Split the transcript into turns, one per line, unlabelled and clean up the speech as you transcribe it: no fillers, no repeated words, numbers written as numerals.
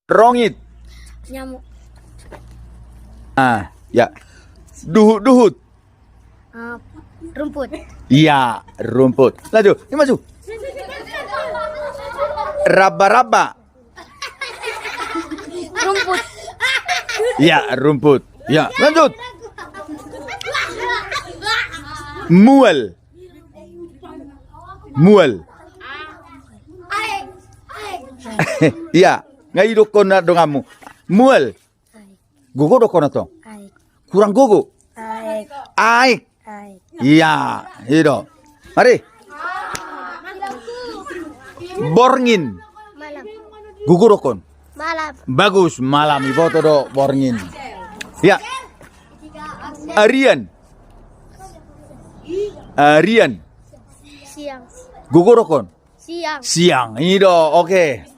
Rongit.
Nyamuk.
Ya. Duhut.
Rumput.
Iya, rumput. Lanjut, ini maju. Raba-raba.
Rumput.
Iya, rumput. Ya, lanjut. Mual. Iya, ngai doko na dongamu. Mual. Gogo doko na to. Kurang gogo. Aik. Iya, itu. Mari. Borngin.
Malam.
Gugur dokon.
Malam.
Bagus, malam iboto do borngin. Ya. Arian.
Siang.
Gugur dokon.
Siang.
Siang. Itu, oke.